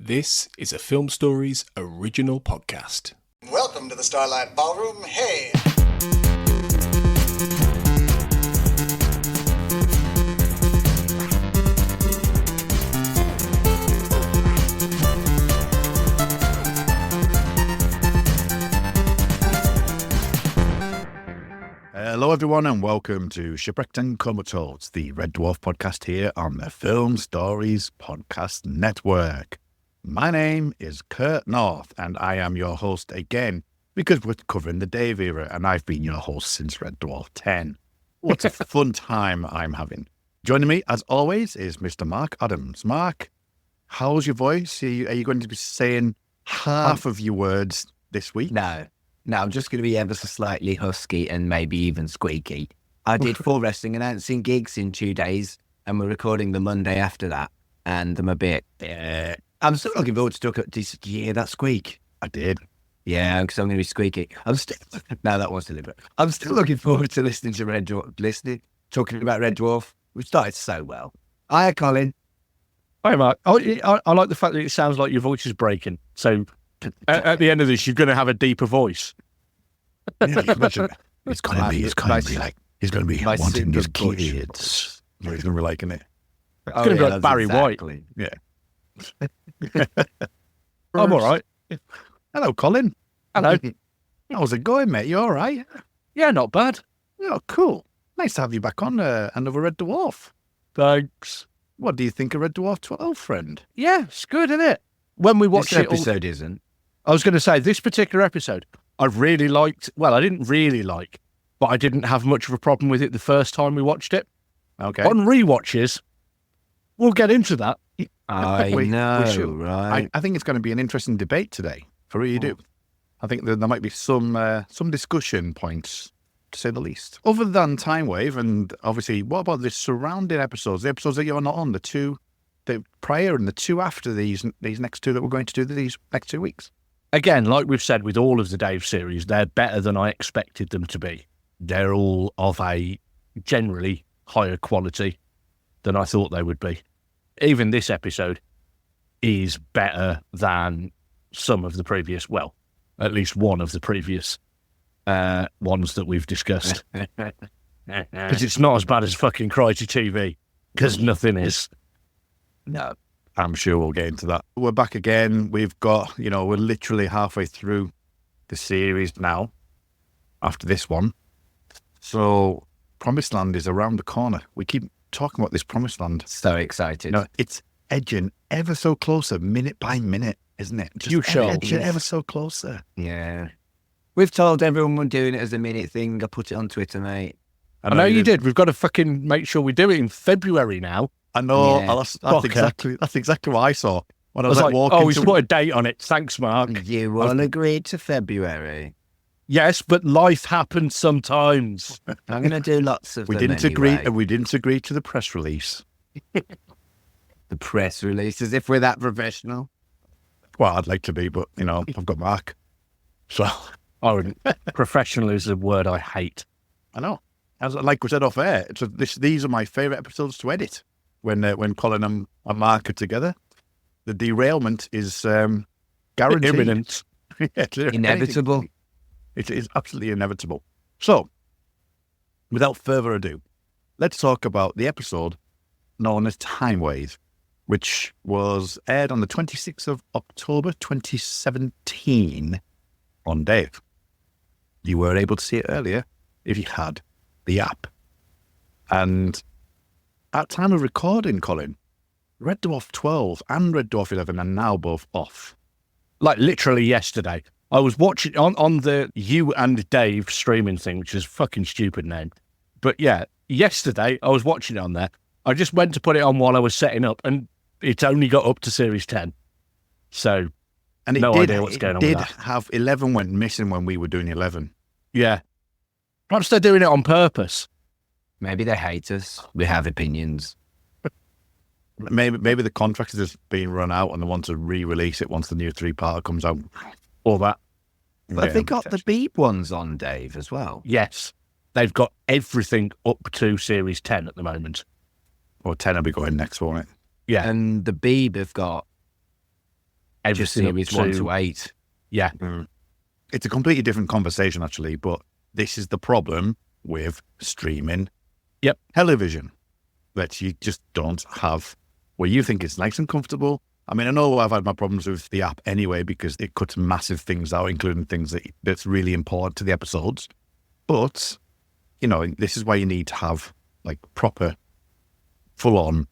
This is a Film Stories original podcast. Welcome to the Starlight Ballroom. Hey! Hello everyone and welcome to Shipwrecked and Comatose, the Red Dwarf podcast here on the Film Stories Podcast Network. My name is Kurt North and I am your host again because we're covering the Dave era and I've been your host since Red Dwarf 10. What a fun time I'm having. Joining me as always is Mr. Mark Adams. Mark, how's your voice? Are you going to be saying half of your words this week? No, I'm just going to be ever so slightly husky and maybe even squeaky. I did 4 wrestling announcing gigs in 2 days and we're recording the Monday after that. And I'm a bit, I'm still looking forward to talk about this. Yeah, that squeak. I did. Yeah, because I'm going to be squeaky. No, that was deliberate. I'm still looking forward to listening to Red Dwarf, talking about Red Dwarf. We started so well. Hiya, Colin. Hi, Mark. I like the fact that it sounds like your voice is breaking. So at the end of this, you're going to have a deeper voice. Yeah, it's going to be wanting his kids. He's going to be liking it. It's going to be like Barry White. Yeah. I'm all right. Hello, Colin. Hello. How's it going, mate? You all right? Yeah, not bad. Oh, cool. Nice to have you back on another Red Dwarf. Thanks. What do you think of Red Dwarf 12, friend? Yeah, it's good, isn't it? When we watched This it, episode isn't. I was going to say, this particular episode, I really liked. Well, I didn't really like, but I didn't have much of a problem with it the first time we watched it. Okay. On rewatches, we'll get into that. I know, we should. right? I think it's going to be an interesting debate today, for what you do. I think there might be some discussion points, to say the least. Other than Timewave, and obviously, what about the surrounding episodes? The episodes that you're not on, the prior and the 2 after these next 2 that we're going to do these next 2 weeks? Again, like we've said with all of the Dave series, they're better than I expected them to be. They're all of a generally higher quality than I thought they would be. Even this episode is better than some of the previous, well, at least one of the previous ones that we've discussed. Because it's not as bad as fucking Cryty TV, because nothing is. No. I'm sure we'll get into that. We're back again. We've got, we're literally halfway through the series now after this one. So Promised Land is around the corner. We keep talking about this Promised Land. So excited. It's edging ever so closer, minute by minute, isn't it? Just You shall. edging ever so closer. Yeah. We've told everyone we're doing it as a minute thing. I put it on Twitter, mate. I know you did. We've got to fucking make sure we do it in February now. I know. Yeah. That's exactly what I saw when I was like walking. Oh, he's put a date on it. Thanks, Mark. You all agreed to February. Yes, but life happens sometimes. I'm going to do lots of We them didn't anyway. agree, and we didn't agree to the press release. The press release, as if we're that professional. Well, I'd like to be, but I've got Mark, so I wouldn't. Professional is a word I hate. I know. Like we said off air, these are my favourite episodes to edit. When Colin and Mark are together, the derailment is guaranteed. Imminent. Inevitable. It is absolutely inevitable. So, without further ado, let's talk about the episode known as Timewave, which was aired on the 26th of October 2017 on Dave. You were able to see it earlier if you had the app. And at time of recording, Colin, Red Dwarf 12 and Red Dwarf 11 are now both off. Like literally yesterday. I was watching on the You and Dave streaming thing, which is a fucking stupid name. But yeah, yesterday I was watching it on there. I just went to put it on while I was setting up and it's only got up to Series 10. So, And no idea what's going on with that. Have 11 went missing when we were doing 11. Yeah. Perhaps they're doing it on purpose. Maybe they hate us. We have opinions. Maybe the contract is just being run out and they want to re-release it once the new 3-part comes out. Or that. But they got the Beep ones on, Dave, as well. Yes. They've got everything up to Series 10 at the moment. Or 10 will be going next, won't it? Yeah. And the Beeb have got everything series 1 to 8. Yeah. It's a completely different conversation, actually, but this is the problem with streaming television, that you just don't have where you think it's nice and comfortable. I mean, I know I've had my problems with the app anyway because it cuts massive things out, including things that's really important to the episodes. But, you know, this is why you need to have like proper, full-on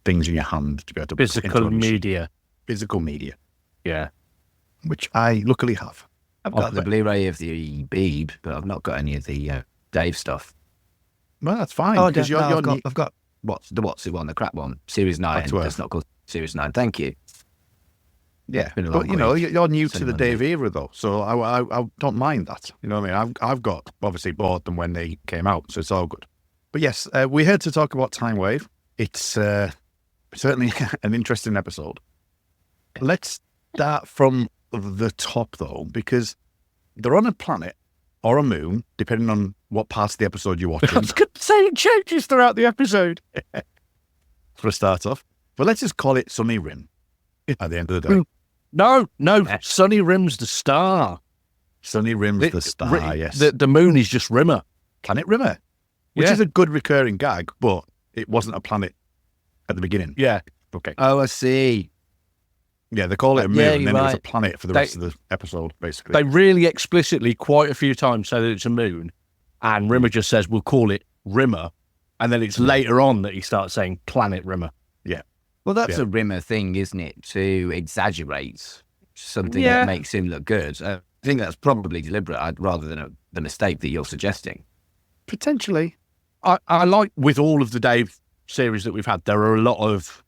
things in your hand to be able to Physical media. Physical media. Yeah. Which I luckily have. I've got the Blu-ray of the Beeb, but I've not got any of the Dave stuff. Well, that's fine. Oh, because I've got what's the one, the crap one, Series 9. That's not called Series 9. Thank you. Yeah, but you know, you're new to the Dave era though, so I don't mind that. You know what I mean? I've got obviously bought them when they came out, so it's all good. But yes, we're here to talk about Timewave. It's certainly an interesting episode. Let's start from the top though, because they're on a planet or a moon, depending on what parts of the episode you're watching. I was going to say it changes throughout the episode. For a start off. But let's just call it Sunny Rim at the end of the day. No, Sunny Rim's the star. Sunny Rim's the star, yes. The moon is just Rimmer. Planet Rimmer, which is a good recurring gag, but it wasn't a planet at the beginning. Yeah. Okay. Oh, I see. Yeah, they call it a moon, and then it was a planet for the rest of the episode, basically. They really explicitly, quite a few times, say that it's a moon, and Rimmer just says, we'll call it Rimmer, and then it's later on that he starts saying Planet Rimmer. Yeah. Well, that's a Rimmer thing, isn't it? To exaggerate something that makes him look good. I think that's probably deliberate rather than the mistake that you're suggesting. Potentially. I like, with all of the Dave series that we've had, there are a lot of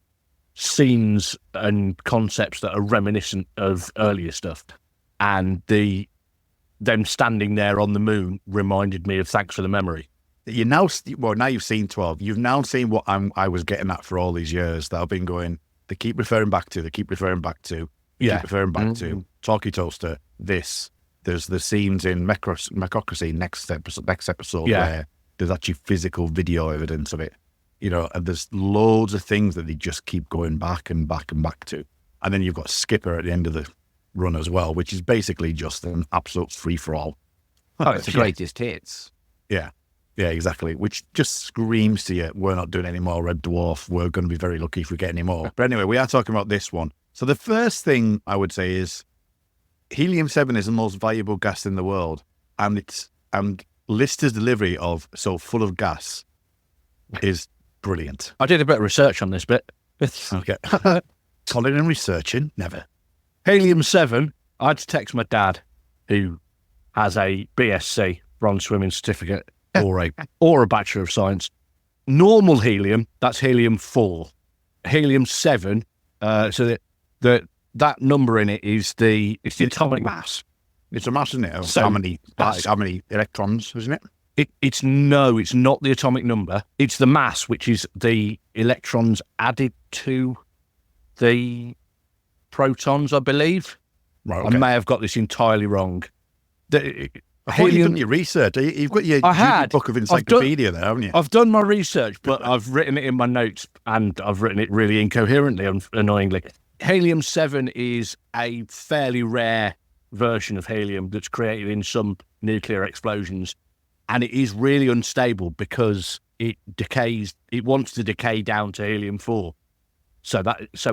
scenes and concepts that are reminiscent of earlier stuff. And them standing there on the moon reminded me of Thanks for the Memory. Now you've seen 12. You've now seen what I was getting at for all these years that I've been going, they keep referring back to, keep referring back to Talkie Toaster, this. There's the scenes in Mechocracy next episode where there's actually physical video evidence of it. You know, and there's loads of things that they just keep going back and back and back to. And then you've got Skipper at the end of the run as well, which is basically just an absolute free-for-all. Oh, it's the greatest hits. Yeah. Yeah, exactly. Which just screams to you, we're not doing any more Red Dwarf. We're going to be very lucky if we get any more. But anyway, we are talking about this one. So the first thing I would say is helium-7 is the most valuable gas in the world. And Lister's delivery of so full of gas is brilliant. I did a bit of research on this bit. Okay. Colin and researching, never. Helium-7, I had to text my dad, who has a BSc, bronze swimming certificate, or a Bachelor of Science. Normal helium, that's helium-4. Helium-7, so that number in it is it's the atomic mass. It's a mass, isn't it? So how many electrons, isn't it? It's not the atomic number. It's the mass, which is the electrons added to the protons, I believe. Right, okay. I may have got this entirely wrong. You've done your research. You've got your book of encyclopedia there, haven't you? I've done my research, but I've written it in my notes, and I've written it really incoherently, annoyingly. Helium-7 is a fairly rare version of helium that's created in some nuclear explosions. And it is really unstable because it decays. It wants to decay down to helium-4, so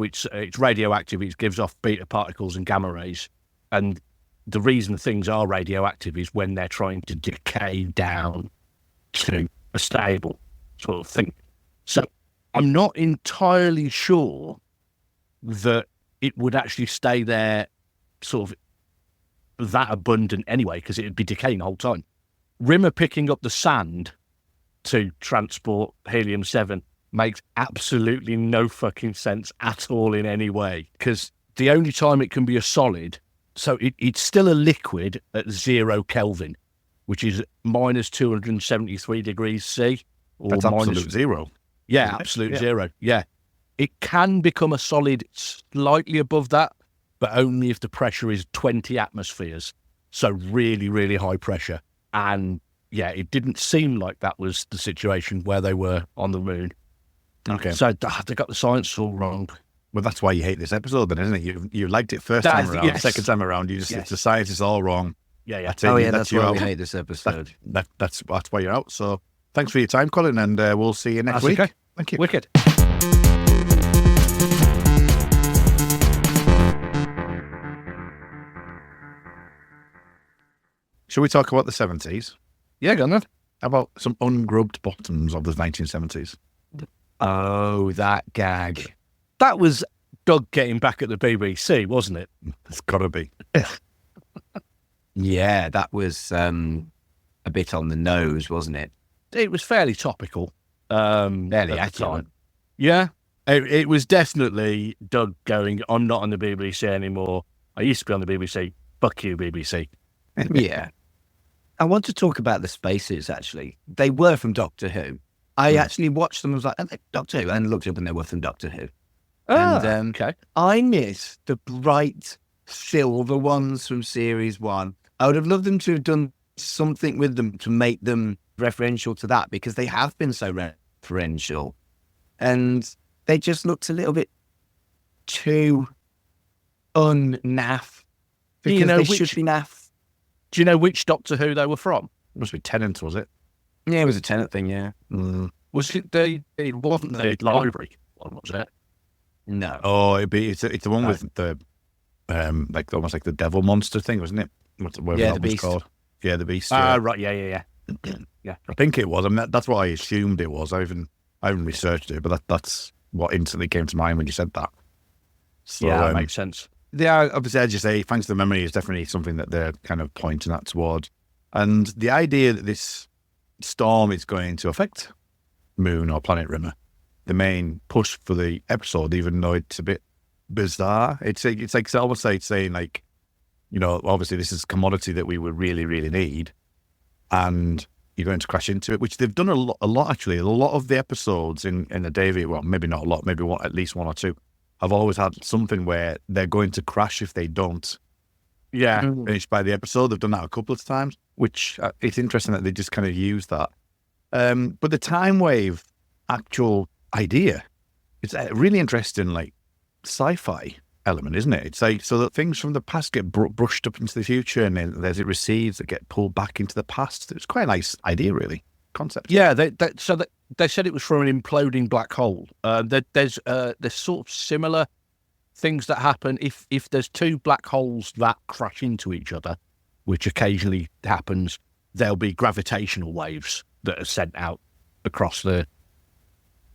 it's radioactive. It gives off beta particles and gamma rays, and the reason things are radioactive is when they're trying to decay down to a stable sort of thing. So I'm not entirely sure that it would actually stay there, sort of that abundant anyway, because it would be decaying the whole time. Rimmer picking up the sand to transport helium-7 makes absolutely no fucking sense at all in any way, because the only time it can be a solid, so it's still a liquid at 0 Kelvin, which is minus 273 degrees C. That's absolute zero. Yeah, absolute zero. Yeah. It can become a solid slightly above that, but only if the pressure is 20 atmospheres. So really, really high pressure. And yeah, it didn't seem like that was the situation where they were on the moon. Okay. So they got the science all wrong. Well, that's why you hate this episode, then, isn't it? You liked it first time around, second time around, you just the science is all wrong. Yeah. That's it. Oh, yeah, that's why out. we hate this episode. That's why you're out. So thanks for your time, Colin, and we'll see you next week. Okay. Thank you. Wicked. Shall we talk about the 70s? Yeah, go on then. How about some ungrubbed bottoms of the 1970s? Oh, that gag. That was Doug getting back at the BBC, wasn't it? It's got to be. Yeah, that was a bit on the nose, wasn't it? It was fairly topical. Fairly at the accurate. time. Yeah, it was definitely Doug going, I'm not on the BBC anymore. I used to be on the BBC. Fuck you, BBC. Yeah. I want to talk about the spaces, actually. They were from Doctor Who. I actually watched them. I was like, "Are they Doctor Who?" And looked up and they were from Doctor Who. And okay. I miss the bright silver ones from Series 1. I would have loved them to have done something with them to make them referential to that, because they have been so referential. And they just looked a little bit too un-naff. Because you know they which- should be naff. Do you know which Doctor Who they were from? It must be Tennant, was it? Yeah, it was a Tennant thing, yeah. Was it it wasn't the library one, was it? No. Oh, it's the one with the like almost like the devil monster thing, wasn't it? Whatever Yeah, that the was Beast. called. Yeah, the Beast. Ah, Yeah. right, yeah. Yeah. I think it was. I mean, that's what I assumed it was. I haven't researched it, but that's what instantly came to mind when you said that. So, Yeah, that makes sense. Yeah, obviously, as you say, thanks to the memory is definitely something that they're kind of pointing that toward. And the idea that this storm is going to affect Moon or Planet Rimmer, the main push for the episode, even though it's a bit bizarre, it's like almost like saying, like, you know, obviously this is a commodity that we would really, really need, and you're going to crash into it, which they've done a lot actually. A lot of the episodes in the Davy, well, maybe not a lot, maybe at least one or two, have always had something where they're going to crash if they don't Yeah. finish by the episode. They've done that a couple of times, which it's interesting that they just kind of use that. But the Timewave actual idea, it's a really interesting, like, sci-fi element, isn't it? It's like, so that things from the past get brushed up into the future, and then as it recedes, they get pulled back into the past. It's quite a nice idea, really, concept. Yeah, they said it was from an imploding black hole. There's sort of similar things that happen if there's two black holes that crash into each other, which occasionally happens. There'll be gravitational waves that are sent out across the,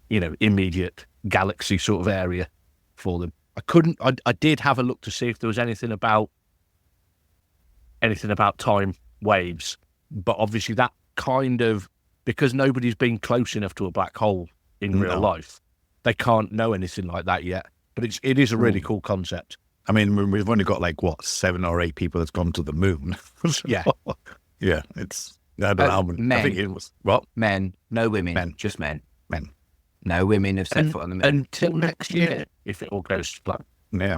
immediate galaxy sort of area for them. I did have a look to see if there was anything about time waves, but obviously that kind of, because nobody's been close enough to a black hole in real life, they can't know anything like that yet. But it is a really cool concept. I mean, we've only got 7 or 8 people that's gone to the moon. Yeah. Yeah, it's, I don't know how many. Men. I think it was, what? Men, no women, Men. just men. Men. No women have set foot on the moon. Until next year, if it all goes to plan. Yeah.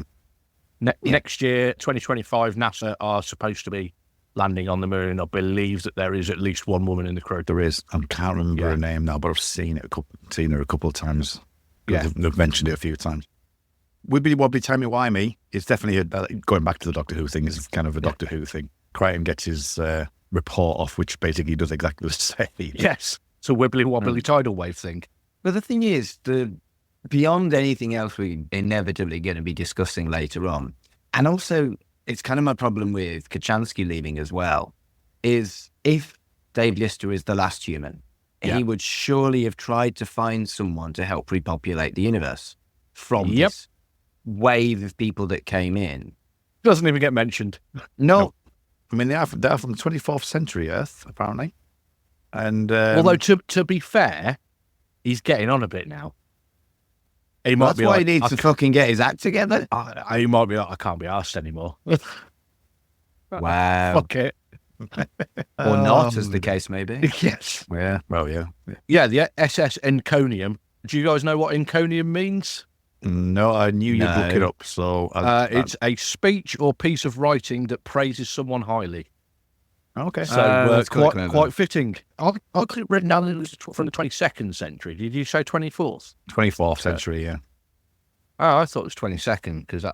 Next year, 2025, NASA are supposed to be landing on the moon. I believe that there is at least one woman in the crew. There is. I can't remember her name now, but I've seen her a couple of times. Yeah. They've mentioned it a few times. Wibbly Wobbly Timey Wimey is definitely going back to the Doctor Who thing. Is kind of a Doctor Who thing. Crichton gets his report off, which basically does exactly the same. Yes. It's a wibbly wobbly tidal wave thing. But the thing is, beyond anything else we're inevitably going to be discussing later on, and also it's kind of my problem with Kachansky leaving as well, is if Dave Lister is the last human, he would surely have tried to find someone to help repopulate the universe from this wave of people that came in. Doesn't even get mentioned. No. I mean, they are from the 24th century Earth, apparently. And Although, to be fair, he's getting on a bit now. He might That's be why like, he needs to fucking get his act together. he might be like, I can't be arsed anymore. Wow. Fuck it. Or not, as the case may be. Yes. yeah, well, yeah. Yeah, the SS Enconium. Do you guys know what Enconium means? No, I knew you'd look it up. So It's a speech or piece of writing that praises someone highly. okay. So that's quite fitting. I got it written down that it was from the 22nd century. Did you say 24th? 24th century, yeah. Oh, I thought it was 22nd because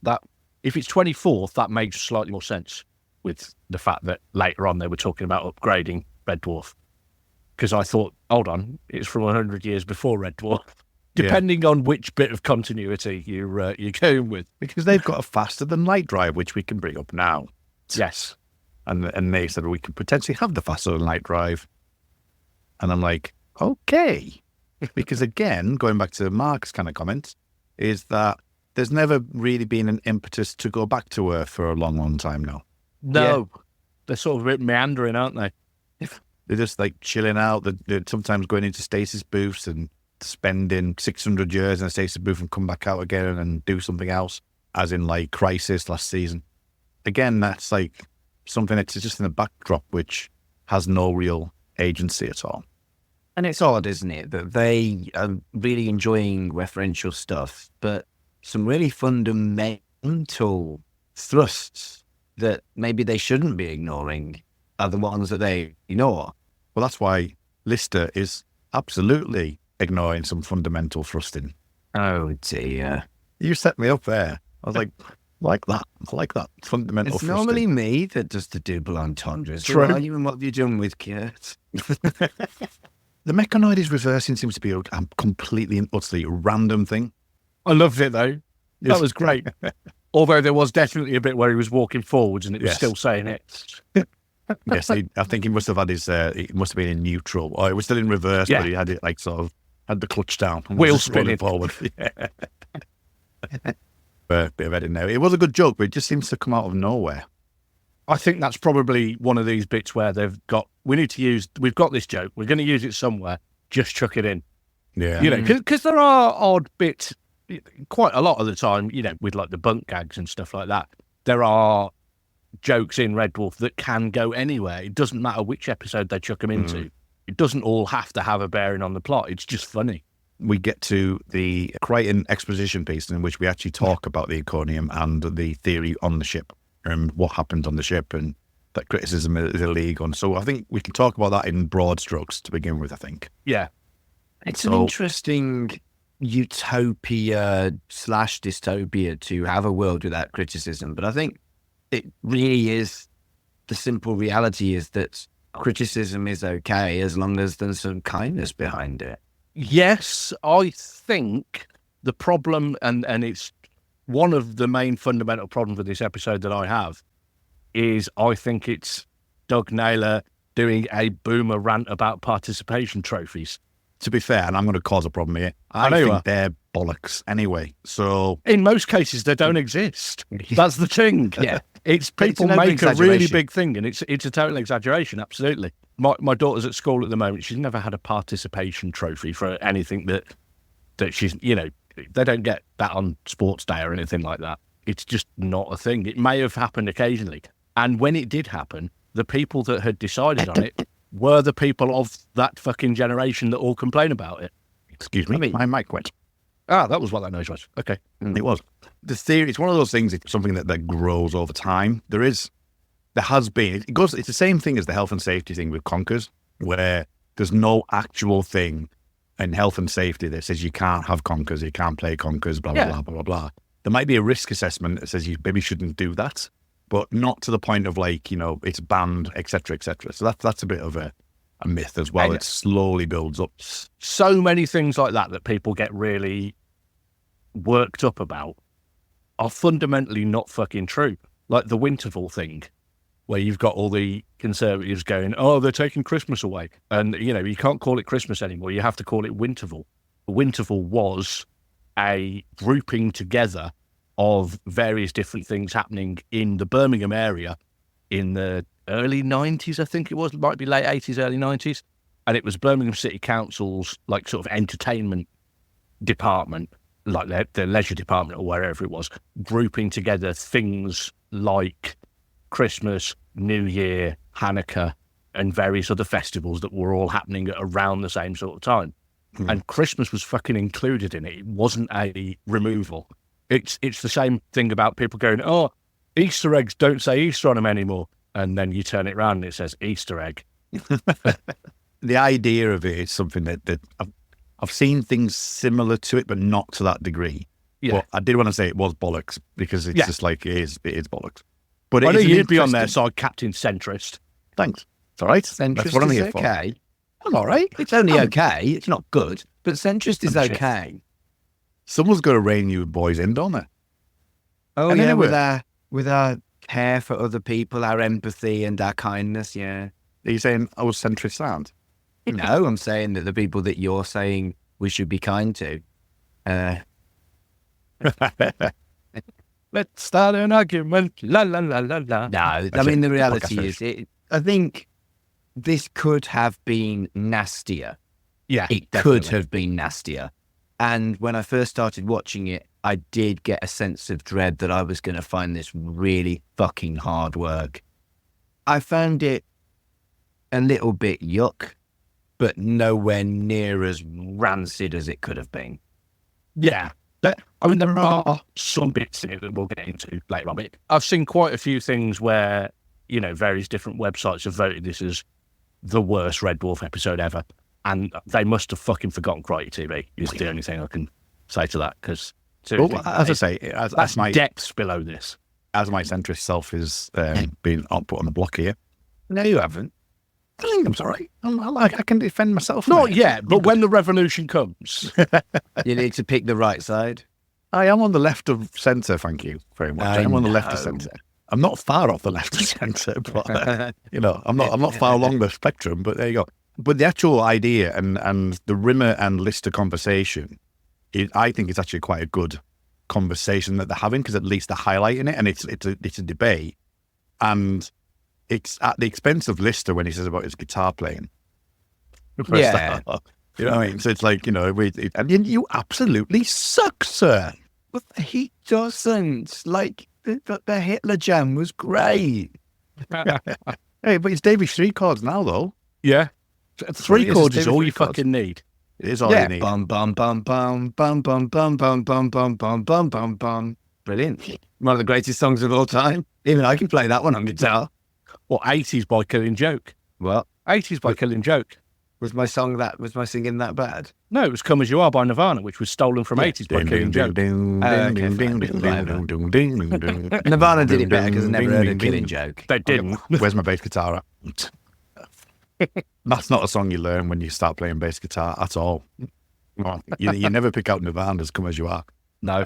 that if it's 24th, that makes slightly more sense with the fact that later on they were talking about upgrading Red Dwarf. Because I thought, hold on, it's from 100 years before Red Dwarf. Depending on which bit of continuity you're going with. Because they've got a faster than light drive, which we can bring up now. Yes. And they said we could potentially have the faster than light drive. And I'm like, okay. Because again, going back to Mark's kind of comment, is that there's never really been an impetus to go back to Earth for a long, long time now. No. Yeah. They're sort of a bit meandering, aren't they? They're just like chilling out. They're sometimes going into stasis booths and spending 600 years in a stasis booth and come back out again and do something else, as in like Crisis last season. Again, that's like something that's just in the backdrop, which has no real agency at all. And it's odd, isn't it, that they are really enjoying referential stuff, but some really fundamental thrusts that maybe they shouldn't be ignoring are the ones that they ignore. Well, that's why Lister is absolutely ignoring some fundamental thrusting. Oh, dear. You set me up there. I was like that. I like that. Fundamental It's thrusting. normally me that does the double entendres. True. Who are you and what have you done with Kurt? The mechanoids reversing seems to be a completely and utterly random thing. I loved it, though. That was great. Although there was definitely a bit where he was walking forwards and it was still saying it. Yes, I think he must have had his, it must have been in neutral. Or it was still in reverse, but he had it like sort of, had the clutch down. And Wheel was just rolling spinning. forward. Yeah. But bit of editing there. It was a good joke, but it just seems to come out of nowhere. I think that's probably one of these bits where we've got this joke, we're going to use it somewhere, just chuck it in. Yeah. You know, because there are odd bits, quite a lot of the time, you know, with like the bunk gags and stuff like that, there are jokes in Red Dwarf that can go anywhere. It doesn't matter which episode they chuck them into. It doesn't all have to have a bearing on the plot. It's just funny. We get to the Crichton exposition piece in which we actually talk about the Iconium and the theory on the ship and what happened on the ship and that criticism is illegal. So I think we can talk about that in broad strokes to begin with, I think. Yeah. It's an interesting utopia/dystopia to have a world without criticism. But I think it really is, the simple reality is that criticism is okay as long as there's some kindness behind it. Yes, I think the problem, and it's one of the main fundamental problems with this episode that I have, is I think it's Doug Naylor doing a boomer rant about participation trophies. To be fair, and I'm going to cause a problem here, I think they're bollocks anyway. So in most cases, they don't exist. That's the thing. Yeah. It's people make a really big thing, and it's a total exaggeration, absolutely. My daughter's at school at the moment. She's never had a participation trophy for anything that she's, you know, they don't get that on sports day or anything like that. It's just not a thing. It may have happened occasionally. And when it did happen, the people that had decided on it were the people of that fucking generation that all complain about it. Excuse me, my mic went. Ah, that was what that noise was. Okay. It was. The theory, it's one of those things, it's something that grows over time. There has been, it's the same thing as the health and safety thing with conkers, where there's no actual thing in health and safety that says you can't have conkers, you can't play conkers, blah, blah, blah, blah, blah, blah. There might be a risk assessment that says you maybe shouldn't do that, but not to the point of like, you know, it's banned, et cetera, et cetera. So that's a bit of a myth as well. It slowly builds up. So many things like that people get really worked up about are fundamentally not fucking true. Like the Winterval thing, where you've got all the conservatives going, oh, they're taking Christmas away. And, you know, you can't call it Christmas anymore. You have to call it Winterval. Winterval was a grouping together of various different things happening in the Birmingham area in the early 90s, I think it was. It might be late 80s, early 90s. And it was Birmingham City Council's, like, sort of entertainment department, like their leisure department or wherever it was, grouping together things like Christmas, New Year, Hanukkah, and various other festivals that were all happening at around the same sort of time. And Christmas was fucking included in it. It wasn't a removal. It's the same thing about people going, oh, Easter eggs don't say Easter on them anymore. And then you turn it around and it says Easter egg. The idea of it is something that I've seen things similar to it, but not to that degree. Yeah. But I did want to say it was bollocks because it's just like it is bollocks. But I it know is an you'd be on their interesting- side, Captain Centrist. Thanks. It's all right. Centrist That's what I'm is here for. okay. I'm all right. It's only okay. It's not good, but centrist is Centrist. okay. Someone's got to rein you boys in, don't they? Oh And yeah, anyway- with our care for other people, our empathy and our kindness. Yeah. Are you saying I was centrist sound? No, I'm saying that the people that you're saying we should be kind to. Let's start an argument. La la la la la. No, I That's mean it. the reality Podcast is, I think this could have been nastier. Yeah, It could have been nastier. And when I first started watching it, I did get a sense of dread that I was going to find this really fucking hard work. I found it a little bit yuck, but nowhere near as rancid as it could have been. Yeah. I mean, there are some bits in it that we'll get into later on. But I've seen quite a few things where, various different websites have voted this as the worst Red Dwarf episode ever. And they must have fucking forgotten Crikey TV, is the only thing I can say to that. Because, Well, as I say, that's my depths below this. as my centrist self is being put on the block here. No, you haven't. I think I'm sorry. I can defend myself. Not mate. yet, but when the revolution comes. You need to pick the right side. I am on the left of centre, thank you very much. I am on the left of know. centre. I'm not far off the left of centre, but I'm not far along the spectrum. But there you go. But the actual idea and the Rimmer and Lister conversation, I think it's actually quite a good conversation that they're having because at least they're highlighting it, and it's a debate, and it's at the expense of Lister when he says about his guitar playing. Yeah. You know what I mean? So it's like, and you absolutely suck, sir. But he doesn't. Like, the Hitler jam was great. Hey, but it's Davy three chords now, though. Yeah. Three It is chords is David all three you chords. fucking need. It is all Yeah. you need. Bum, bum, bum, bum, bum, bum, bum, bum, bum, bum, bum, bum, bum, bum. Brilliant. One of the greatest songs of all time. Even I can play that one on guitar. Or 80s by Killing Joke. What? 80s by Killing Joke. Was my singing that bad? No, it was Come As You Are by Nirvana, which was stolen from 80s by Killing Joke. Nirvana did it better because I never heard a Killing Joke. They didn't. Where's my bass guitar at? That's not a song you learn when you start playing bass guitar at all. You never pick out Nirvana's Come As You Are. No.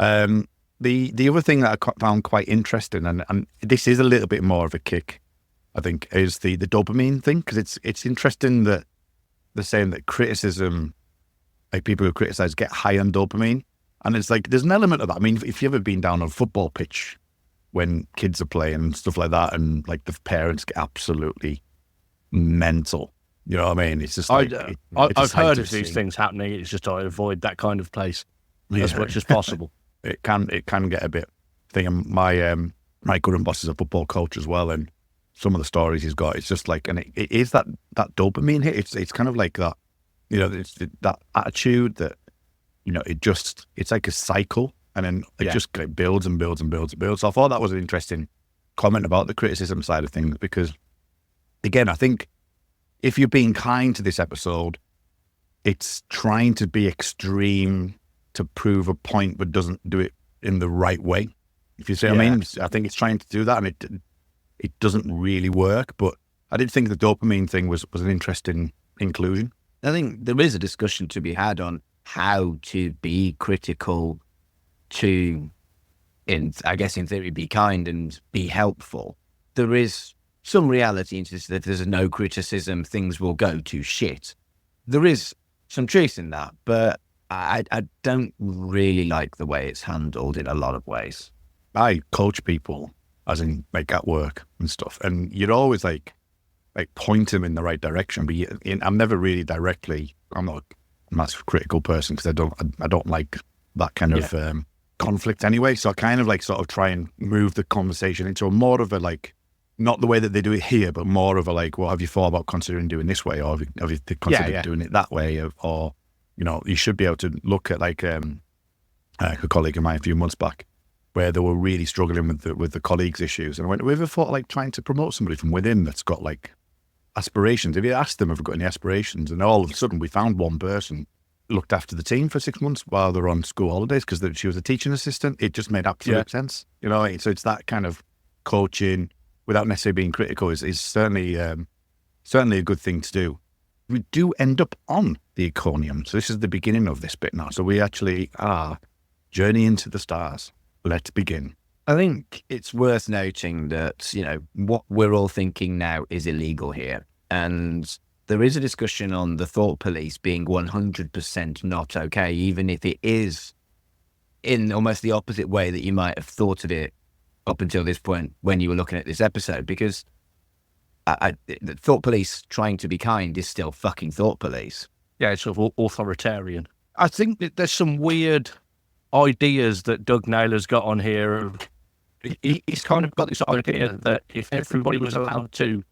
The other thing that I found quite interesting, and this is a little bit more of a kick, I think, is the dopamine thing, because it's interesting that they're saying that criticism, like people who criticize, get high on dopamine. And it's like, there's an element of that. I mean, if you've ever been down on a football pitch when kids are playing and stuff like that, and like the parents get absolutely mental, you know what I mean? It's just like, I've heard of these things happening. It's just I avoid that kind of place as much as possible. It can get a bit thing. And my current boss is a football coach as well, and some of the stories he's got, it's just like, and it is that dopamine hit. It's kind of like that, it's that attitude that, it's like a cycle, and then it just like builds and builds and builds and builds. So I thought that was an interesting comment about the criticism side of things, because again, I think if you're being kind to this episode, it's trying to be extreme to prove a point, but doesn't do it in the right way. If you see what I mean, I think it's trying to do that, and it doesn't really work. But I did think the dopamine thing was an interesting inclusion. I think there is a discussion to be had on how to be critical to, I guess in theory, be kind and be helpful. There is some reality into this, that there's no criticism, things will go to shit. There is some truth in that, but I don't really like the way it's handled in a lot of ways. I coach people, as in like at work and stuff, and you'd always like point them in the right direction. But I'm never really directly. I'm not a massive critical person because I don't like that kind of conflict anyway. So I kind of like sort of try and move the conversation into a more of a like, not the way that they do it here, but more of a like, well, have you thought about considering doing this way, or have you considered doing it that way, or you should be able to look at like a colleague of mine a few months back, where they were really struggling with the colleagues' issues. And I went, have you ever thought like trying to promote somebody from within that's got like aspirations? Have you asked them if they've got any aspirations? And all of a sudden we found one person looked after the team for 6 months while they're on school holidays because she was a teaching assistant. It just made absolute sense, you know. So it's that kind of coaching without necessarily being critical is certainly a good thing to do. We do end up on the Iconium, so this is the beginning of this bit now. So we actually are journeying to the stars. Let's begin. I think it's worth noting that, you know, what we're all thinking now is illegal here. And there is a discussion on the thought police being 100% not okay, even if it is in almost the opposite way that you might have thought of it up until this point when you were looking at this episode. Because the thought police trying to be kind is still fucking thought police. Yeah, it's sort of authoritarian. I think that there's some weird ideas that Doug Naylor's got on here. He's kind of got this idea that if everybody was allowed to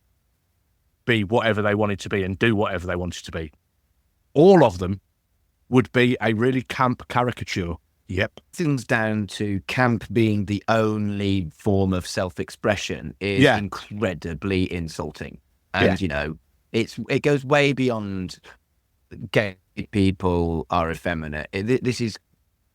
be whatever they wanted to be and do whatever they wanted to be, all of them would be a really camp caricature. Yep. Things down to camp being the only form of self-expression is incredibly insulting. And, you know, it goes way beyond gay people are effeminate. This is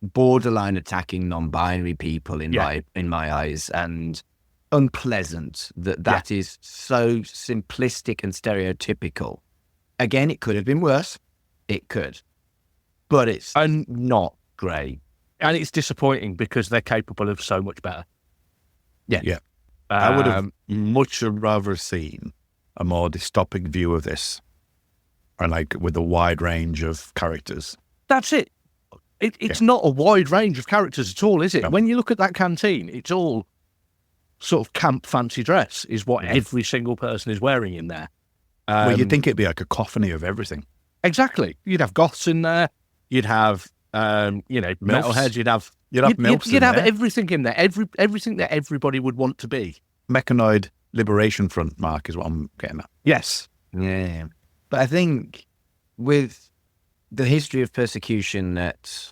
borderline attacking non-binary people in my eyes, and unpleasant that is so simplistic and stereotypical. Again, it could have been worse. It could. But it's not great. And it's disappointing because they're capable of so much better. Yeah. I would have much rather seen a more dystopic view of this, and like with a wide range of characters. That's it. It's not a wide range of characters at all, is it? No. When you look at that canteen, it's all sort of camp fancy dress is what every single person is wearing in there. Well, you'd think it'd be like a cacophony of everything. Exactly. You'd have goths in there. You'd have, metalheads. You'd have milfs. You'd have everything in there. Everything that everybody would want to be. Mechanoid Liberation Front, Mark, is what I'm getting at. Yes. Yeah. But I think with the history of persecution at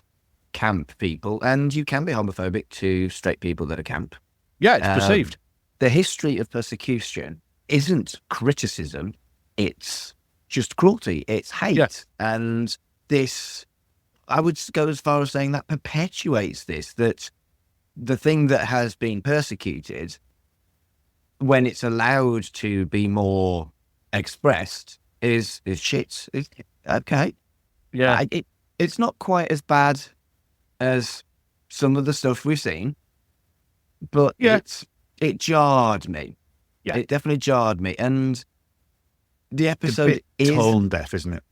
camp people, and you can be homophobic to straight people that are camp. Yeah, it's perceived. The history of persecution isn't criticism, it's just cruelty, it's hate. Yes. And this, I would go as far as saying that perpetuates this, that the thing that has been persecuted, when it's allowed to be more expressed, is shit. Okay. Yeah. It's not quite as bad as some of the stuff we've seen, but it jarred me. Yeah. It definitely jarred me. And the episode is tone deaf, isn't it?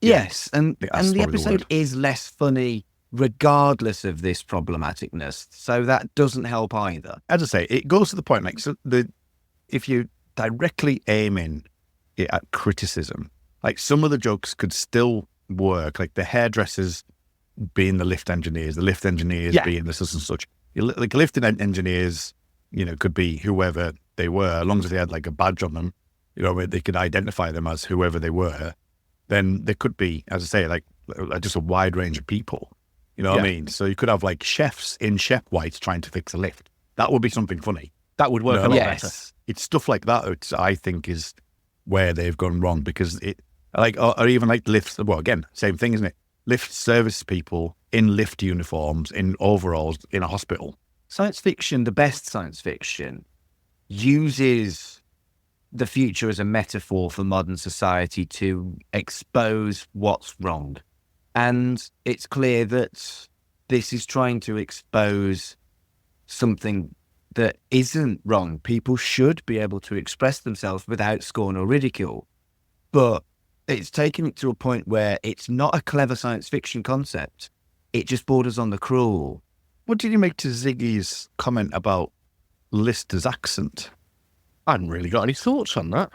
Yes. And the episode is less funny regardless of this problematicness. So that doesn't help either. As I say, it goes to the point, like, so if you directly aiming it at criticism, like some of the jokes could still work, like the hairdressers being the lift engineers being the such and such. Like lifting engineers, could be whoever they were, as long as they had like a badge on them, where they could identify them as whoever they were. Then there could be, as I say, like just a wide range of people. What I mean? So you could have like chefs in chef whites trying to fix a lift. That would be something funny. That would work a lot better. It's stuff like that, I think, is where they've gone wrong, because it, like, or even like lifts. Well, again, same thing, isn't it? Lift service people in lift uniforms, in overalls, in a hospital. Science fiction, the best science fiction, uses the future as a metaphor for modern society to expose what's wrong. And it's clear that this is trying to expose something that isn't wrong. People should be able to express themselves without scorn or ridicule. But it's taken it to a point where it's not a clever science fiction concept. It just borders on the cruel. What did you make to Ziggy's comment about Lister's accent? I hadn't really got any thoughts on that.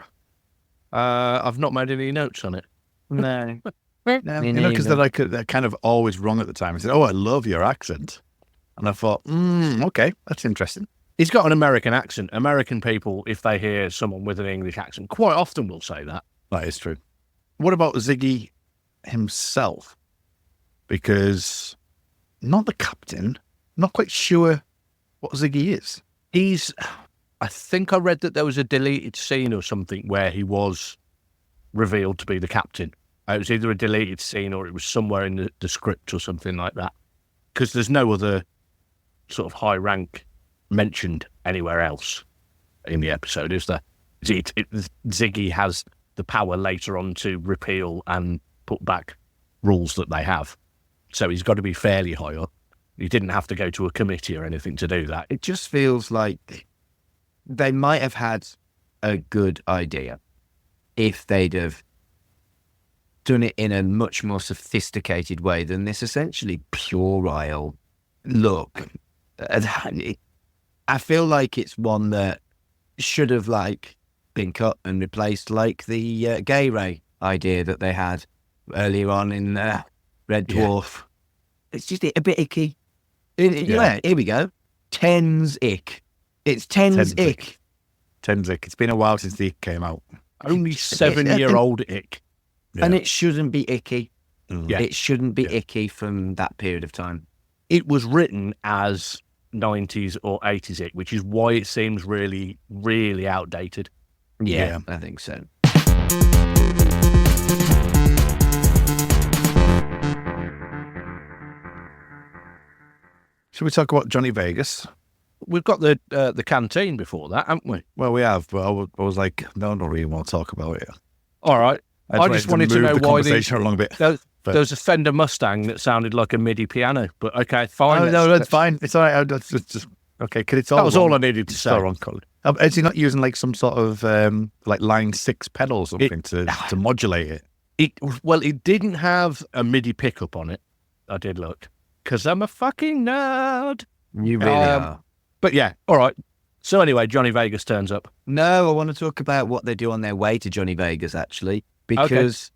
I've not made any notes on it. No. Because they're kind of always wrong at the time. I said, "Oh, I love your accent," and I thought, "Okay, that's interesting." He's got an American accent. American people, if they hear someone with an English accent, quite often will say that. That is true. What about Ziggy himself? Because not the captain. Not quite sure what Ziggy is. I think I read that there was a deleted scene or something where he was revealed to be the captain. It was either a deleted scene or it was somewhere in the script or something like that. Because there's no other sort of high rank mentioned anywhere else in the episode, is there? Ziggy has the power later on to repeal and put back rules that they have. So he's got to be fairly high up. He didn't have to go to a committee or anything to do that. It just feels like they might have had a good idea if they'd have done it in a much more sophisticated way than this essentially puerile look. I feel like it's one that should have been cut and replaced like the gay ray idea that they had earlier on in Red Dwarf. Yeah. It's just a bit icky. Here we go. Ten's ick. It's Ten's ick. Ten's ick. It's been a while since the ick came out. Only 7-year-old ick. Yeah. And it shouldn't be icky. Yeah. It shouldn't be icky from that period of time. It was written as 90s or 80s ick, which is why it seems really, really outdated. Yeah. I think so. Should we talk about Johnny Vegas? We've got the canteen before that, haven't we? Well, we have, but I was like, no, I don't really want to talk about it. All right. I just wanted to know the why conversation along a bit. There was a Fender Mustang that sounded like a MIDI piano, but okay, fine. No, that's fine. It's all right. That's just okay. Cause it's all that was wrong. all I needed to say. All wrong, Colin. Is he not using like some sort of line 6 pedal or something to modulate it? It didn't have a MIDI pickup on it. I did look because I'm a fucking nerd. You really are. But yeah, all right. So anyway, Johnny Vegas turns up. No, I want to talk about what they do on their way to Johnny Vegas, actually, because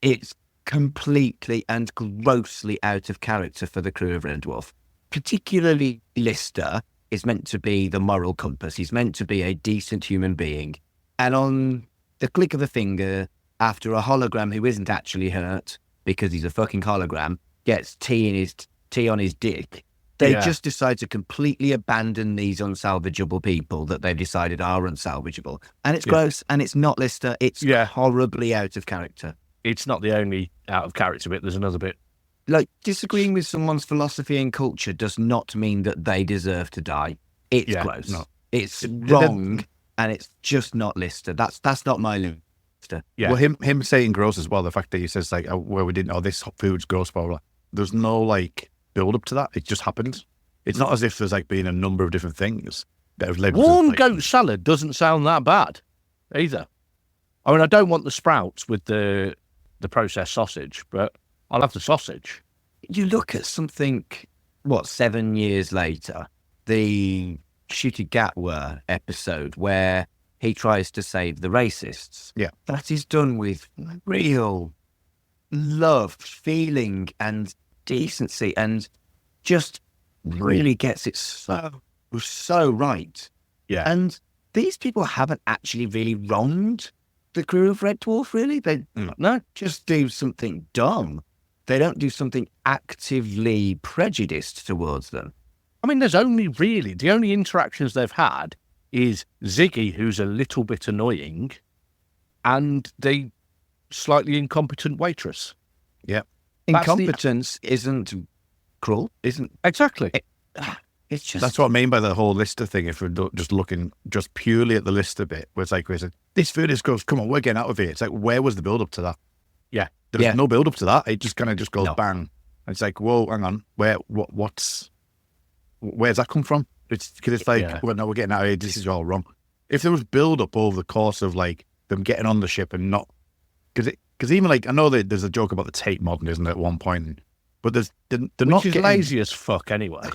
it's completely and grossly out of character for the crew of Red Dwarf. Particularly Lister is meant to be the moral compass. He's meant to be a decent human being. And on the click of a finger, after a hologram who isn't actually hurt, because he's a fucking hologram, gets tea on his dick, they just decide to completely abandon these unsalvageable people that they've decided are unsalvageable. And it's gross, and it's not Lister. It's horribly out of character. It's not the only out of character bit. There's another bit. Like, disagreeing with someone's philosophy and culture does not mean that they deserve to die. It's gross. No. It's wrong, and it's just not Lister. That's not my Lister. Yeah. Well, him saying gross as well, the fact that he says, like, well, we didn't know this food's gross, blah, blah, blah. There's no, build up to that. It just happens. It's not as if there's been a number of different things that have led to warm goat salad doesn't sound that bad either. I mean, I don't want the sprouts with the processed sausage, but I'll have the sausage. You look at something, 7 years later, the Shooty Gatwa episode where he tries to save the racists. Yeah. That is done with real love, feeling, and decency, and just really gets it so right. Yeah. And these people haven't actually really wronged the crew of Red Dwarf, really. They just do something dumb. They don't do something actively prejudiced towards them. I mean, there's only really, the only interactions they've had is Ziggy, who's a little bit annoying, and the slightly incompetent waitress. Yeah. Incompetence isn't cruel, isn't... Exactly. It's just... That's what I mean by the whole Lister thing, if we're just looking just purely at the Lister bit, where it's like, this food is gross, come on, we're getting out of here. It's like, where was the build-up to that? Yeah. There's no build-up to that. It just kind of just goes bang. And it's like, whoa, hang on, where's that come from? Because it's like, well, no, we're getting out of here, this is all wrong. If there was build-up over the course of, them getting on the ship and not... Because even I know that there's a joke about the Tate modern, isn't there, at one point? But they're not getting... lazy as fuck anyway.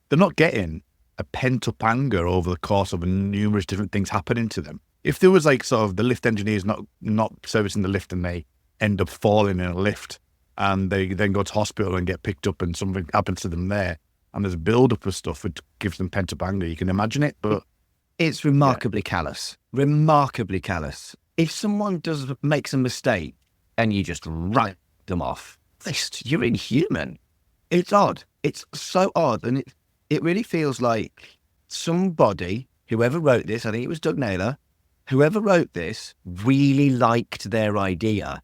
They're not getting a pent-up anger over the course of numerous different things happening to them. If there was sort of the lift engineers not servicing the lift and they end up falling in a lift and they then go to hospital and get picked up and something happens to them there and there's a build-up of stuff that gives them pent-up anger, you can imagine it, but... It's remarkably callous. Remarkably callous. If someone makes a mistake and you just write them off, you're inhuman. It's odd. It's so odd. And it really feels like somebody, whoever wrote this, I think it was Doug Naylor, whoever wrote this really liked their idea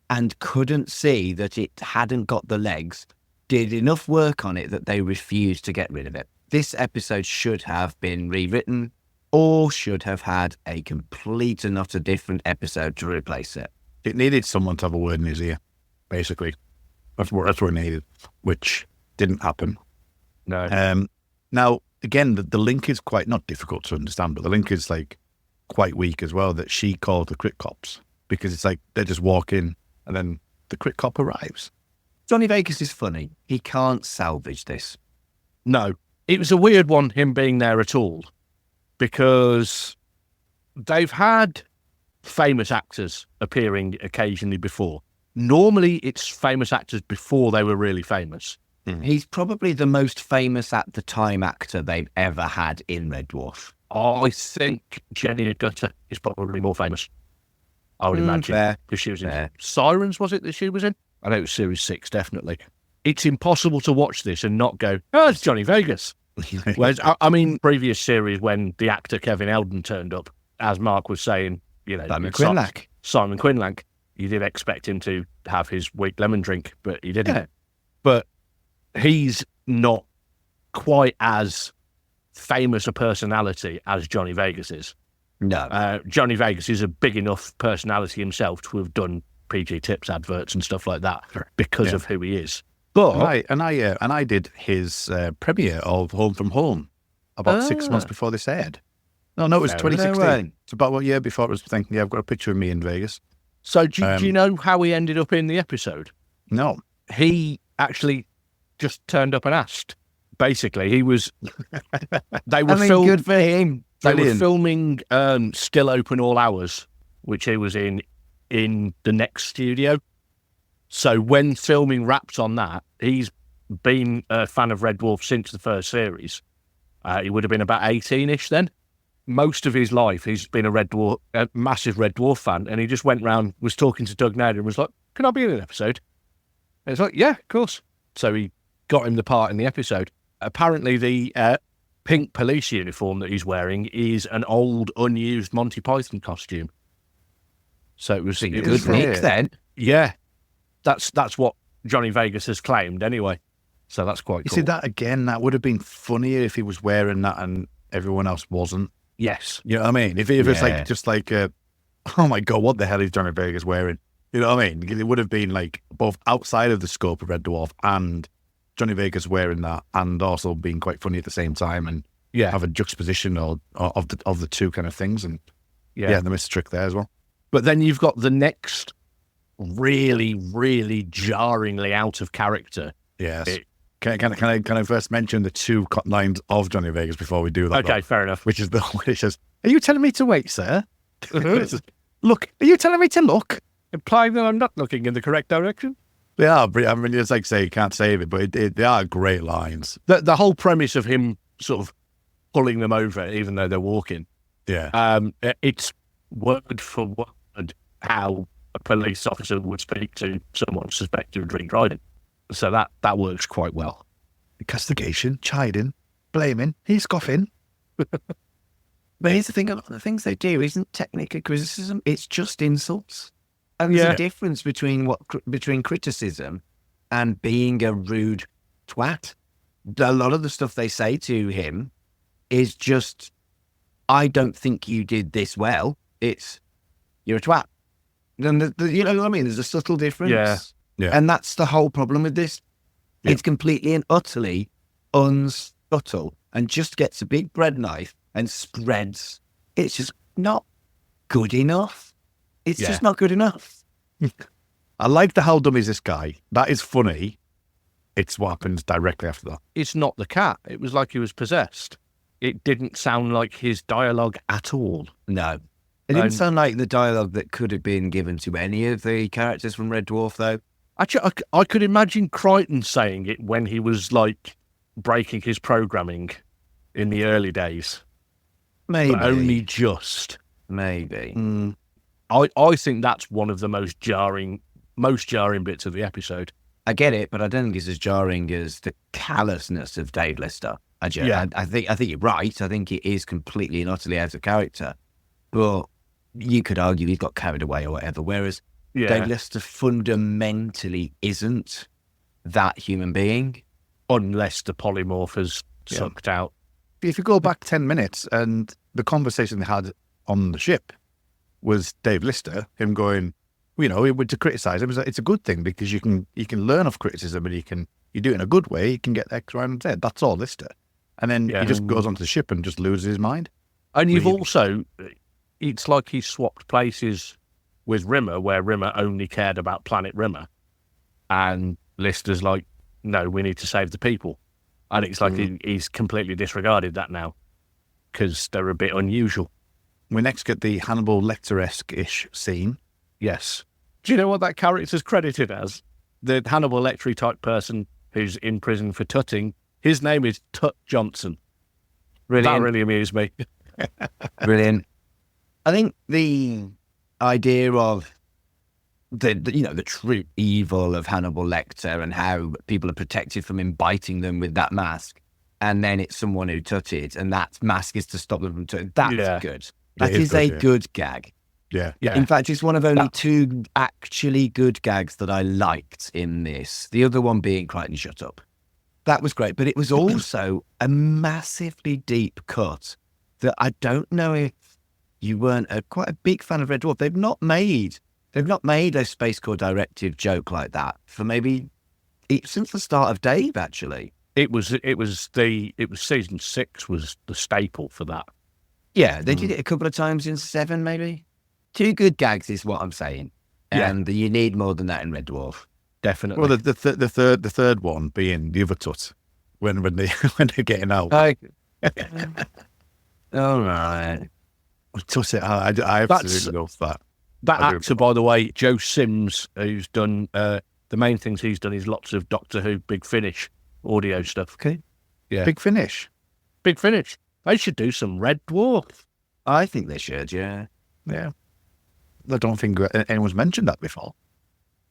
and couldn't see that it hadn't got the legs, did enough work on it that they refused to get rid of it. This episode should have been rewritten or should have had a complete and utter different episode to replace it. It needed someone to have a word in his ear, basically. That's what it needed, which didn't happen. No. Now, again, the link is quite, not difficult to understand, but the link is like quite weak as well, that she called the crit cops, because it's like they just walk in and then the crit cop arrives. Johnny Vegas is funny. He can't salvage this. No. It was a weird one, him being there at all, because they've had famous actors appearing occasionally before. Normally, it's famous actors before they were really famous. He's probably the most famous at the time actor they've ever had in Red Dwarf. I think Jenny Gutter is probably more famous. I would imagine. Fair. Because she was in Fair. Sirens, was it that she was in? I know it was Series 6, definitely. It's impossible to watch this and not go, oh, it's Johnny Vegas. Whereas, I mean, previous series when the actor Kevin Eldon turned up, as Mark was saying, you know, Simon Quinlack. Simon Quinlack, you did expect him to have his weak lemon drink, but he didn't. Yeah. But he's not quite as famous a personality as Johnny Vegas is. No. Johnny Vegas is a big enough personality himself to have done PG Tips adverts and stuff like that because of who he is. But And I did his premiere of Home from Home about 6 months before this aired. No, it was Fair 2016. enough. It's about what year before it was thinking, yeah, I've got a picture of me in Vegas. So do you know how he ended up in the episode? No. He actually just turned up and asked. Basically, he was. They were good for him. They were Brilliant. filming Still Open All Hours, which he was in the next studio. So when filming wrapped on that, he's been a fan of Red Dwarf since the first series. He would have been about 18-ish then. Most of his life, he's been a massive Red Dwarf fan, and he just went round, was talking to Doug Nader and was like, can I be in an episode? And it's like, yeah, of course. So he got him the part in the episode. Apparently the pink police uniform that he's wearing is an old, unused Monty Python costume. So it was Good was Nick, then. yeah, that's what Johnny Vegas has claimed anyway. So that's quite You cool. see, that again, that would have been funnier if he was wearing that and everyone else wasn't. Yes. You know what I mean? If it's Yeah. like, just like, oh my God, what the hell is Johnny Vegas wearing? You know what I mean? It would have been like both outside of the scope of Red Dwarf and Johnny Vegas wearing that, and also being quite funny at the same time, and Yeah. have a juxtaposition of the two kind of things. And Yeah. they missed a trick there as well. But then you've got the next really, really jarringly out of character. Yes. It- Can I first mention the two lines of Johnny Vegas before we do that? Okay, though? fair enough. Which is the which is, are you telling me to wait, sir? Look, are you telling me to look? Implying that I'm not looking in the correct direction. They are. I mean, it's like say you can't save it, but they are great lines. The whole premise of him sort of pulling them over, even though they're walking, Yeah. it's word for word how a police officer would speak to someone suspected of drink driving. So that works quite well. Castigation, chiding, blaming, he's scoffing. But here's the thing, a lot of the things they do isn't technical criticism, it's just insults. And there's Yeah. a difference between between criticism and being a rude twat. A lot of the stuff they say to him is just, I don't think you did this well. It's, you're a twat. And you know what I mean? There's a subtle difference. Yeah. Yeah. And that's the whole problem with this. Yeah. It's completely and utterly unsubtle and just gets a big bread knife and spreads. It's just not good enough. It's just not good enough. I like the how dumb is this guy. That is funny. It's what happens directly after that. It's not the cat. It was like he was possessed. It didn't sound like his dialogue at all. No. It didn't sound like the dialogue that could have been given to any of the characters from Red Dwarf, though. Actually, I could imagine Crichton saying it when he was like breaking his programming in the early days. Maybe. But only just. Maybe. I think that's one of the most jarring bits of the episode. I get it, but I don't think it's as jarring as the callousness of Dave Lister. I think you're right. I think it is completely and utterly out of character. But you could argue he's got carried away or whatever. Whereas Yeah. Dave Lister fundamentally isn't that human being. Unless the polymorph has sucked out. If you go back 10 minutes and the conversation they had on the ship was Dave Lister, him going, to criticise him, it's a good thing because you can learn off criticism and you do it in a good way, you can get X, Y, and Z. That's all Lister. And then he just goes onto the ship and just loses his mind. And you've also, it's like he swapped places with Rimmer, where Rimmer only cared about Planet Rimmer. And Lister's like, no, we need to save the people. And it's like he's completely disregarded that now because they're a bit unusual. We next get the Hannibal Lecter-esque-ish scene. Yes. Do you know what that character's credited as? The Hannibal Lecter type person who's in prison for tutting. His name is Tut Johnson. Brilliant. That really amused me. Brilliant. I think the idea of the true evil of Hannibal Lecter and how people are protected from him biting them with that mask, and then it's someone who tutted, and that mask is to stop them from tutting. That's good. That is a good gag. Yeah. In fact, it's one of only two actually good gags that I liked in this. The other one being Crichton, shut up. That was great, but it was also a massively deep cut that I don't know if you weren't quite a big fan of Red Dwarf. They've not made a Space Corps Directive joke like that for since the start of Dave. Actually, it was season 6 was the staple for that. Yeah, they did it a couple of times in 7, maybe. 2 good gags is what I'm saying, and you need more than that in Red Dwarf. Definitely. Well, the third one being the other tut when they're getting out. All right. Tut it. I absolutely love that. That actor, by the way, Joe Sims, who's done the main things he's done is lots of Doctor Who, Big Finish audio stuff. Okay. Yeah. Big Finish. Big Finish. They should do some Red Dwarf. I think they should, yeah. Yeah. I don't think anyone's mentioned that before.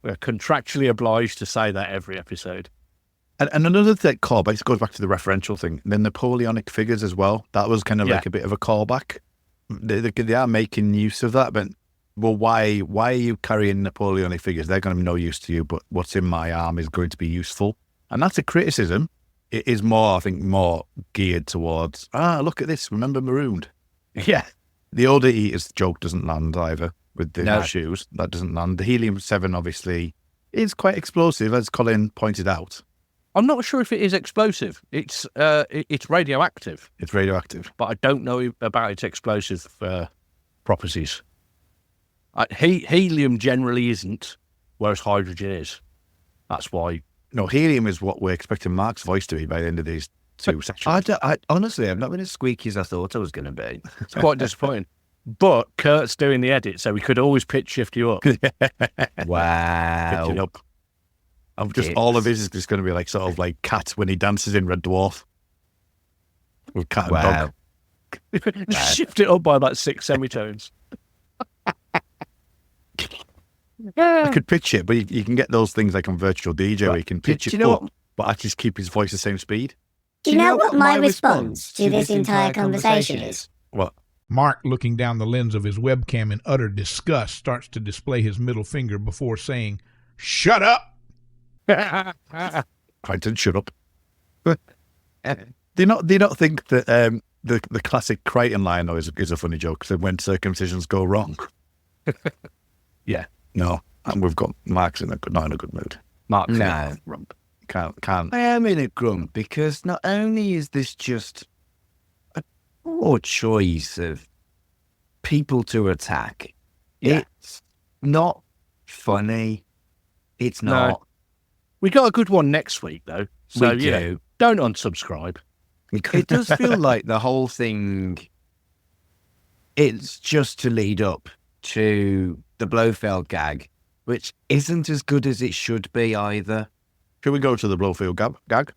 We're contractually obliged to say that every episode. And another callback, this goes back to the referential thing, the Napoleonic figures as well. That was kind of like a bit of a callback. They are making use of that, but why are you carrying Napoleonic figures? They're going to be no use to you, but what's in my arm is going to be useful. And that's a criticism. It is more, I think, more geared towards, look at this, remember Marooned? Yeah. The Older Eaters joke doesn't land either with the shoes. That doesn't land. The Helium-7, obviously, is quite explosive, as Colin pointed out. I'm not sure if it is explosive. It's radioactive. It's radioactive. But I don't know about its explosive properties. Helium generally isn't, whereas hydrogen is. That's why. No, helium is what we're expecting Mark's voice to be by the end of these 2 sections. Honestly, I've not been as squeaky as I thought I was going to be. It's quite disappointing. But Kurt's doing the edit, so we could always pitch shift you up. Wow. Pitch it up. All of this is just going to be like sort of like Cat when he dances in Red Dwarf. With Cat and Dog. Shift it up by about 6 semitones. I could pitch it, but you can get those things like on Virtual DJ where you can pitch it up, but actually keep his voice the same speed. Do you know what my response to this entire conversation is? What? Mark, looking down the lens of his webcam in utter disgust, starts to display his middle finger before saying, "Shut up!" Crichton, shut up. Do you not think that the classic Crichton line though is a funny joke? So when circumcisions go wrong. Yeah. No, and we've got Mark's not in a good mood. Mark, no, grump. Can't. I am in a grump because not only is this just a poor choice of people to attack, it's not funny. It's not. No. We got a good one next week though, so we do. Don't unsubscribe. It does feel like the whole thing. It's just to lead up to the Blofeld gag, which isn't as good as it should be either. Should we go to the Blofeld gag?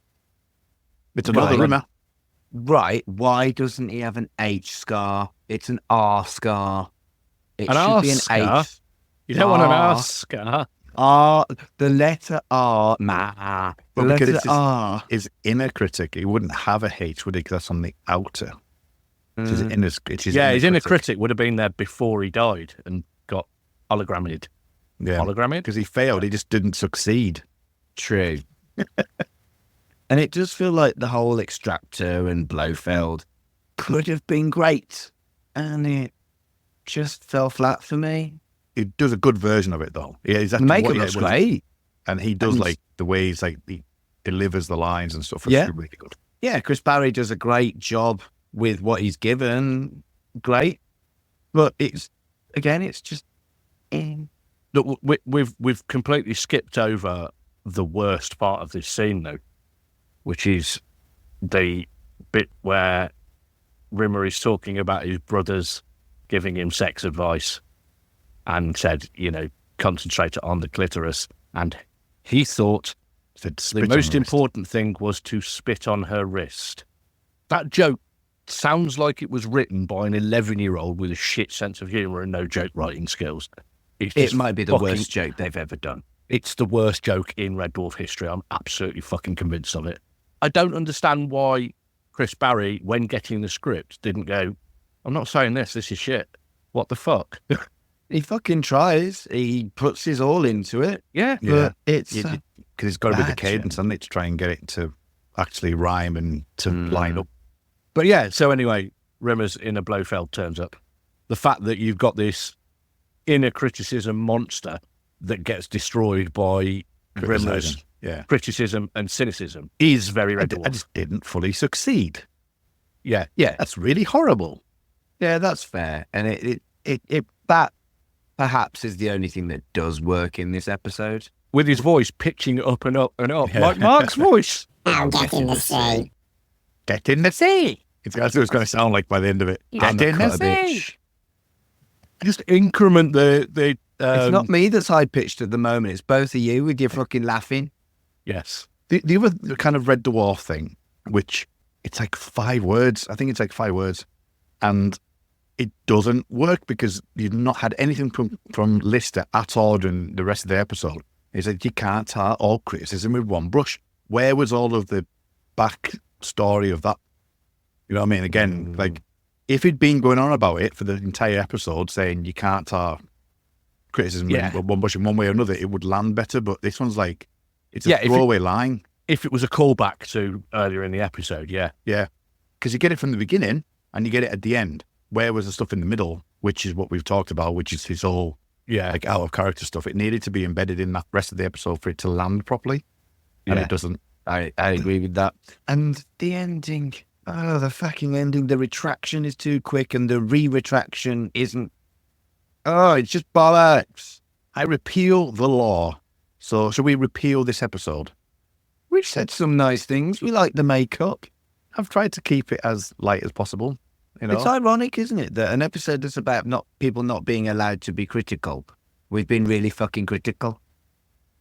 It's another Rimmer. Right. Why doesn't he have an H scar? It's an R scar. It An should R be an scar? H. You don't want an R scar. R, the letter R. The But letter because it's R. his inner critic, he wouldn't have a H, would he? Because that's on the outer. It's his inner His inner critic would have been there before he died and got hologrammed. hologram in. Because he failed. He just didn't succeed. True. And it does feel like the whole Extractor and Blofeld could have been great. And it just fell flat for me. He does a good version of it, though. Yeah, The makeup looks great. And he does, like, the way he's, like, he delivers the lines and stuff. It's really good. Yeah, Chris Barry does a great job with what he's given. Great. But it's just... Look, we've completely skipped over the worst part of this scene, though, which is the bit where Rimmer is talking about his brothers giving him sex advice and said, concentrate on the clitoris. And he thought the most important thing was to spit on her wrist. That joke sounds like it was written by an 11-year-old with a shit sense of humour and no joke writing skills. It might be the worst joke they've ever done. It's the worst joke in Red Dwarf history. I'm absolutely fucking convinced of it. I don't understand why Chris Barry, when getting the script, didn't go, I'm not saying this is shit. What the fuck? He fucking tries. He puts his all into it. Yeah. But it's... Because it's got to be the cadence, hasn't it, to try and get it to actually rhyme and to line up. But yeah, so anyway, Rimmer's inner Blofeld turns up. The fact that you've got this inner criticism monster that gets destroyed by Rimmer's criticism and cynicism is very Red Dwarf. I just didn't fully succeed. Yeah. That's really horrible. Yeah, that's fair. And that perhaps is the only thing that does work in this episode. With his voice pitching up and up and up, like Mark's voice. I'll get in the sea. Get in the sea. That's what it's going to sound like by the end of it. Get in the sea. Just increment the it's not me that's high pitched at the moment. It's both of you with your fucking laughing. Yes. The other kind of Red Dwarf thing, which it's like 5 words. I think it's like 5 words. And it doesn't work because you've not had anything from Lister at all during the rest of the episode. He said you can't tar all criticism with one brush. Where was all of the back story of that? You know what I mean? Again, like, if he'd been going on about it for the entire episode, saying you can't tar criticism with one brush in one way or another, it would land better. But this one's like, it's a throwaway line. If it was a callback to earlier in the episode, yeah. Because you get it from the beginning and you get it at the end. Where was the stuff in the middle, which is what we've talked about, which is his whole like out of character stuff. It needed to be embedded in that rest of the episode for it to land properly, and it doesn't. I agree with that. And the ending, the fucking ending, the retraction is too quick and the re-retraction isn't. Oh, it's just bollocks. I repeal the law. So should we repeal this episode? We've said some nice things. We like the makeup. I've tried to keep it as light as possible. It's ironic, isn't it, that an episode that's about people not being allowed to be critical. We've been really fucking critical.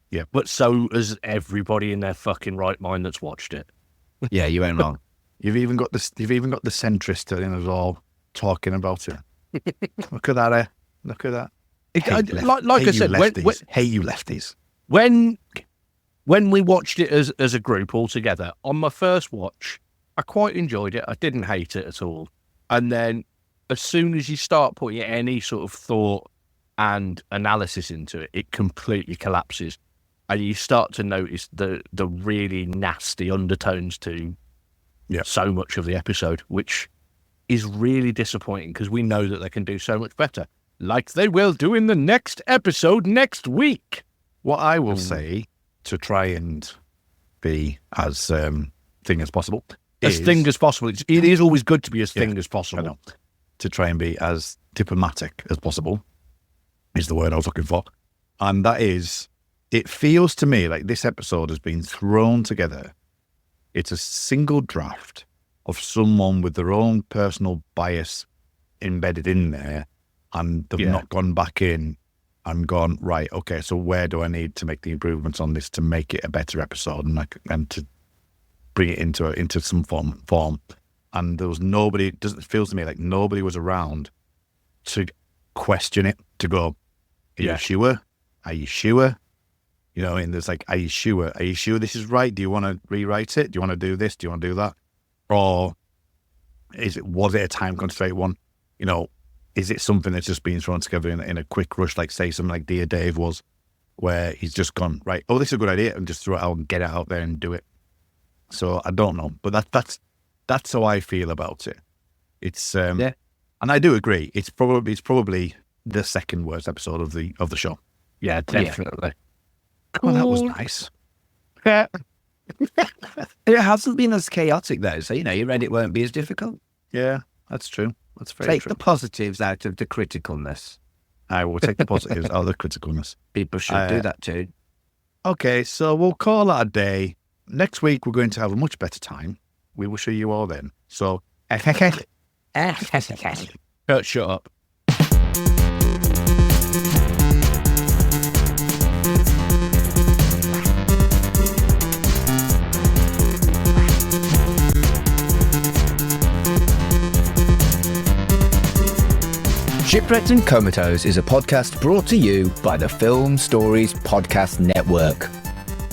Yeah, but so has everybody in their fucking right mind that's watched it. Yeah, you ain't wrong. You've even got the centrist in us all talking about it. Look at that, Look at that. I said, hey, you lefties. When we watched it as a group all together, on my first watch, I quite enjoyed it. I didn't hate it at all. And then as soon as you start putting any sort of thought and analysis into it, it completely collapses. And you start to notice the really nasty undertones to so much of the episode, which is really disappointing because we know that they can do so much better, like they will do in the next episode next week. What I will say to try and be as thing as possible. As thing as possible. It is always good to be as thing as possible. I know. To try and be as diplomatic as possible is the word I was looking for. And that is, it feels to me like this episode has been thrown together. It's a single draft of someone with their own personal bias embedded in there, and they've not gone back in and gone, right, okay, so where do I need to make the improvements on this to make it a better episode and to bring it into some form. And there was nobody, it feels to me like nobody was around to question it, to go, are you sure? Are you sure? You know, and there's like, are you sure? Are you sure this is right? Do you want to rewrite it? Do you want to do this? Do you want to do that? Or was it a time constraint one? You know, is it something that's just being thrown together in a quick rush, like say something like Dear Dave was? where he's just gone, right, oh, this is a good idea, and just throw it out and get it out there and do it. So I don't know, but that's how I feel about it. It's and I do agree. It's probably the second worst episode of the show. Yeah, definitely. Oh, that was nice. Yeah. It hasn't been as chaotic though, so your Reddit won't be as difficult. Yeah, that's true. That's very Take true. the positives out of the criticalness. I will take the positives out of the criticalness. People should do that too. Okay, so we'll call that a day. Next week, we're going to have a much better time. We will show you all then. So, Kurt, shut up. Shipwrecked and Comatose is a podcast brought to you by the Film Stories Podcast Network.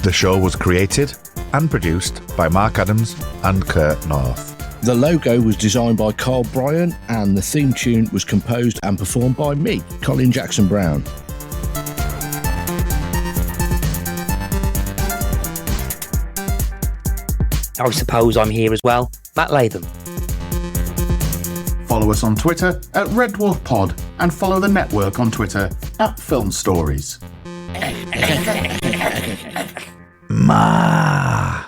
the show was created and produced by Mark Adams and Kurt North. The logo was designed by Carl Bryant, and the theme tune was composed and performed by me, Colin Jackson-Brown. I suppose I'm here as well. Matt Latham. Follow us on Twitter at Red Dwarf Pod and follow the network on Twitter at Film Stories. Ma.